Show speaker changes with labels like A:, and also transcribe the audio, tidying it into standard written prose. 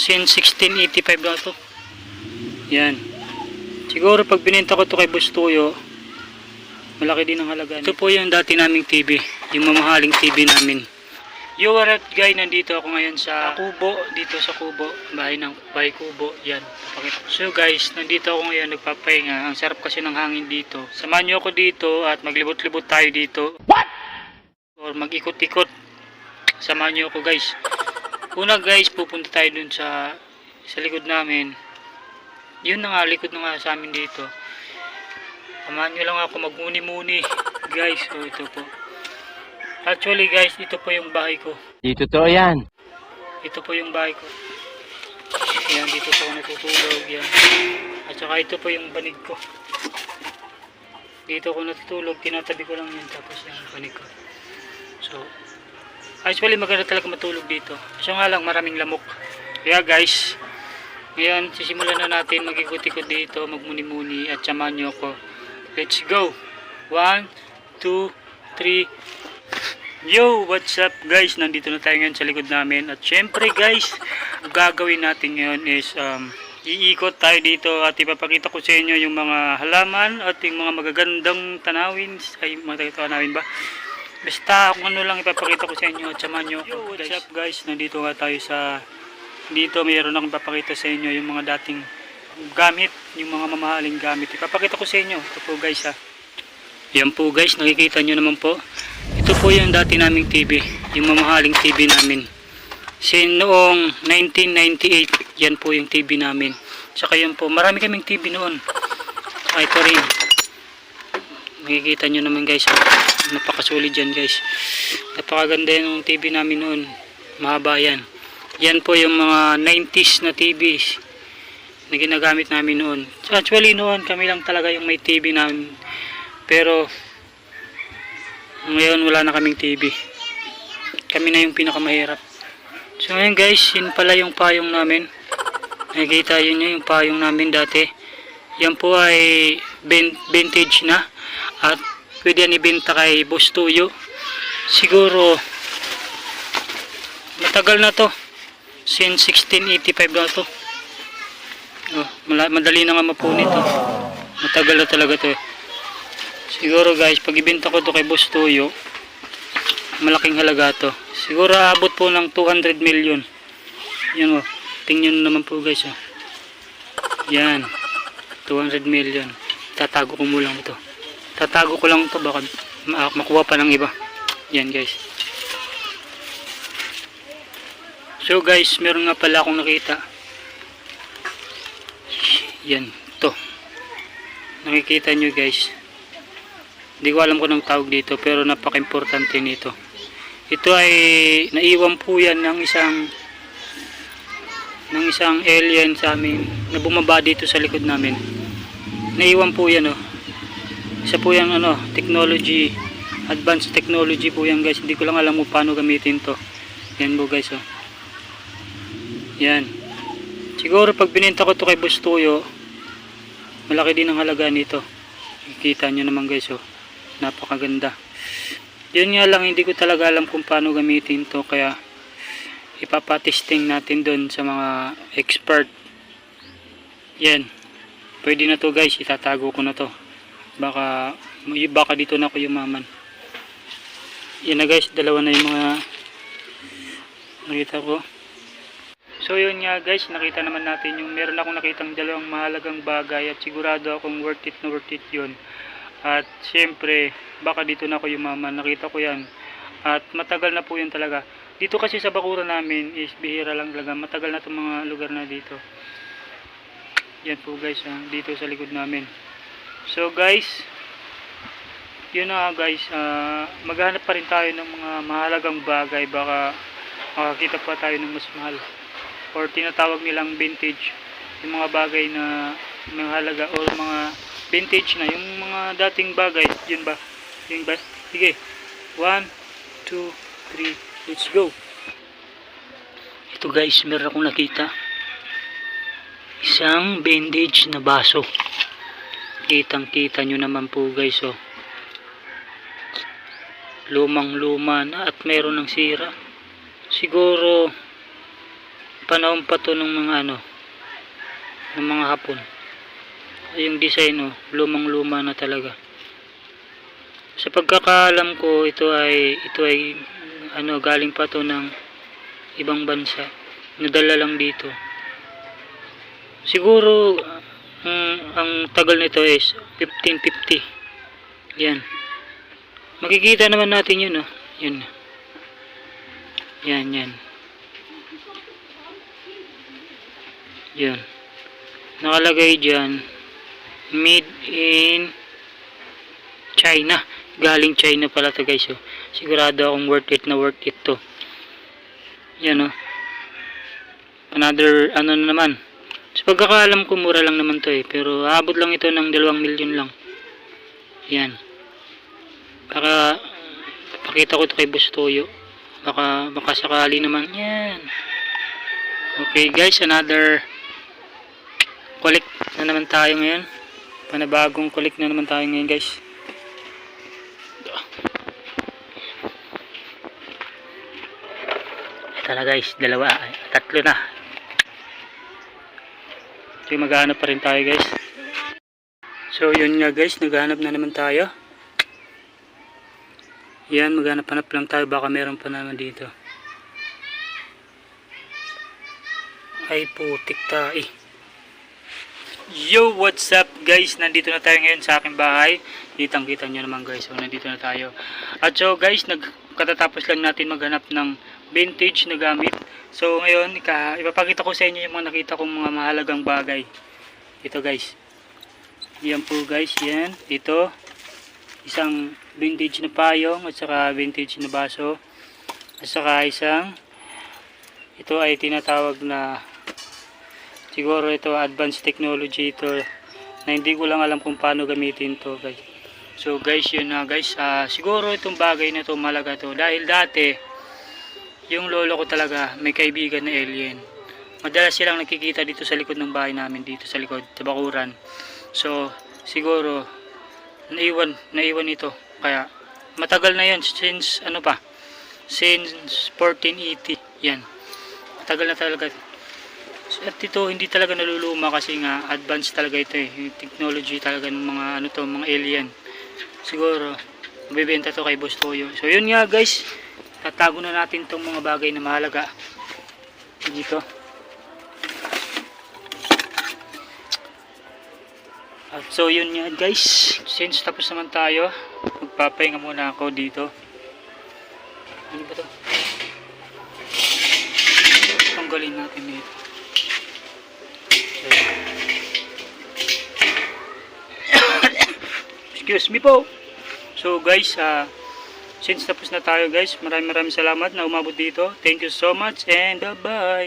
A: Since 1685 lang to. Yan. Siguro pag binenta ko to kay Boss Tuyo, malaki din ang halaga. Ito po yung dati naming TV. Yung mamahaling TV namin. Yo, what up guys? Nandito ako ngayon sa Kubo. Dito sa Kubo. Bahay Kubo. Yan. So guys, nandito ako ngayon nagpapahinga. Ang sarap kasi ng hangin dito. Samahan nyo ako dito at maglibot-libot tayo dito. What? Or mag-ikot-ikot. Samahan nyo ako guys. Una guys, pupunta tayo dun sa likod namin. Yun na nga, likod na nga sa amin dito. Samahan nyo lang ako magmuni-muni. Guys, so ito po. Actually guys, ito po yung bahay ko.
B: Dito to yan.
A: Ito po yung bahay ko. Yan, dito po ako natutulog. Yan. At saka ito po yung banig ko. Dito ako natutulog. Tinatabi ko lang yan. Tapos yung banig ko. So, actually maganda talaga matulog dito. So nga lang, maraming lamok. Kaya guys, ngayon sisimulan na natin mag-ikot-ikot dito. Magmuni-muni at samahan nyo ako. Let's go! 1, 2, 3. Yo, what's up guys? Nandito na tayo ngayon sa likod namin. At syempre guys, ang gagawin natin ngayon is iikot tayo dito at ipapakita ko sa inyo yung mga halaman at yung mga magagandang tanawin. Ay, mga tanawin ba? Basta kung ano lang ipapakita ko sa inyo at samahan nyo. Yo, what's up guys? Nandito nga tayo sa... Dito mayroon akong ipapakita sa inyo yung mga dating gamit, yung mga mamahaling gamit. Ipapakita ko sa inyo. Ito po guys ha. Yan po guys, nakikita nyo naman po. Ito po yung dati naming TV, yung mamahaling TV namin. Noong 1998, yan po yung TV namin. Saka yan po, marami kaming TV noon. Saka ito rin. Nakikita nyo naman guys, napakasulit dyan guys. Napakaganda yung TV namin noon. Mahaba yan. Yan po yung mga 90s na TVs na ginagamit namin noon. Actually noon, kami lang talaga yung may TV namin. Pero ngayon wala na kaming TV. Kami na yung pinakamahirap. So ngayon guys, yun pala yung payong namin. Nakikita yun yung payong namin dati. Yan po ay vintage na. At pwede yan ibenta kay Boss Tuyo. Siguro matagal na to. Since 1685 na to. Oh, madali na nga mapunit to. Matagal na talaga to. Siguro guys, pag ibenta ko to kay Boss Tuyo, malaking halaga to. Siguro aabot po ng 200 million. Yan o. Tingnan naman po guys o. Yan. 200 million. Tatago ko mo lang ito. Tatago ko lang ito. Baka makuha pa ng iba. Yan guys. So guys, meron nga pala akong nakita. Yan. Ito. Nakikita nyo guys. Hindi ko alam kung anong tawag dito, pero napaka-importante nito. Ito ay naiwan po yan ng isang alien sa amin na bumaba dito sa likod namin. Naiwan po yan oh. Isa po yung technology, advanced technology po yan guys. Hindi ko lang alam kung paano gamitin to. Yan po guys oh. Yan. Siguro pag binenta ko to kay Boss Tuyo, malaki din ang halaga nito. Kikita nyo naman guys oh. Napakaganda. Yun nga lang, hindi ko talaga alam kung paano gamitin to, kaya ipapatesting natin doon sa mga expert. Yan. Pwede na to guys, itatago ko na to. Baka dito na ako yumaman. Yan na guys, dalawa na yung mga nakita ko. So yun nga guys, nakita naman natin yung meron akong nakitang dalawang mahalagang bagay at sigurado akong worth it yun. At siyempre, baka dito na ako yumaman. Nakita ko yan. At matagal na po yun talaga. Dito kasi sa bakuran namin is bihira lang talaga. Matagal na itong mga lugar na dito. Yan po guys. Dito sa likod namin. So guys, yun na guys. Maghanap pa rin tayo ng mga mahalagang bagay. Baka makakita pa tayo ng mas mahal. Or tinatawag nilang vintage. Yung mga bagay na mahalaga or mga vintage na, yung mga dating bagay. Yun ba? Yun ba? Sige. 1, 2, 3. Let's go. Ito guys, meron akong nakita. Isang vintage na baso. Kitang kita nyo naman po guys oh. Lumang luma na at meron ng sira. Siguro panahon pa to ng mga ano, ng mga Hapon. Yung design lumang luma na talaga. Sa pagkakaalam ko, ito ay galing pa to ng ibang bansa. Nadala lang dito. Siguro ang tagal nito is 1550. Yan. Makikita naman natin yun, Yan. Yan. Yan. Nakalagay dyan, made in China. Galing China pala to guys. Sigurado akong worth it to. Yan Another na naman. Sa pagkakaalam ko mura lang naman to pero aabot lang ito ng 2 milyon lang. Yan. Para pakita ko to kay Boss Toyo. Baka sakali naman. Yan. Okay guys, another collect na naman tayo ngayon. Panabagong collect na naman tayo ngayon guys. Ito na guys, 2, 3 na. So maghahanap pa rin tayo guys. So yun nga guys, naghahanap na naman tayo. Yan, maghanap-hanap lang tayo, baka meron pa naman dito. Ay putik tayo. Yo, what's up guys? Nandito na tayo ngayon sa aking bahay. Kitang-kita nyo naman guys. So nandito na tayo. At so guys, katatapos lang natin maghanap ng vintage na gamit. So ngayon, ipapakita ko sa inyo yung mga nakita kong mga mahalagang bagay. Ito guys. Yan po guys, yan. Ito, isang vintage na payong at saka vintage na baso. At saka ito ay tinatawag na, siguro ito advanced technology ito, na hindi ko lang alam kung paano gamitin to guys. So guys, yun na guys, siguro itong bagay na to malaga to dahil dati yung lolo ko talaga may kaibigan na alien. Madalas silang nakikita dito sa likod ng bahay namin, dito sa likod, sa bakuran. So siguro naiwan ito, kaya matagal na yun since since 1480. Yan, matagal na talaga. At ito hindi talaga naluluma kasi nga advanced talaga ito yung technology talaga ng mga mga alien. Siguro mabibenta to kay Boss Toyo. So yun nga guys, tatago na natin tong mga bagay na mahalaga dito. At so yun nga guys, since tapos naman tayo, magpapahinga muna ako dito. Ano ba to? Tanggalin natin dito. Excuse me po. So guys, since tapos na tayo guys, maraming salamat na umabot dito. Thank you so much and bye.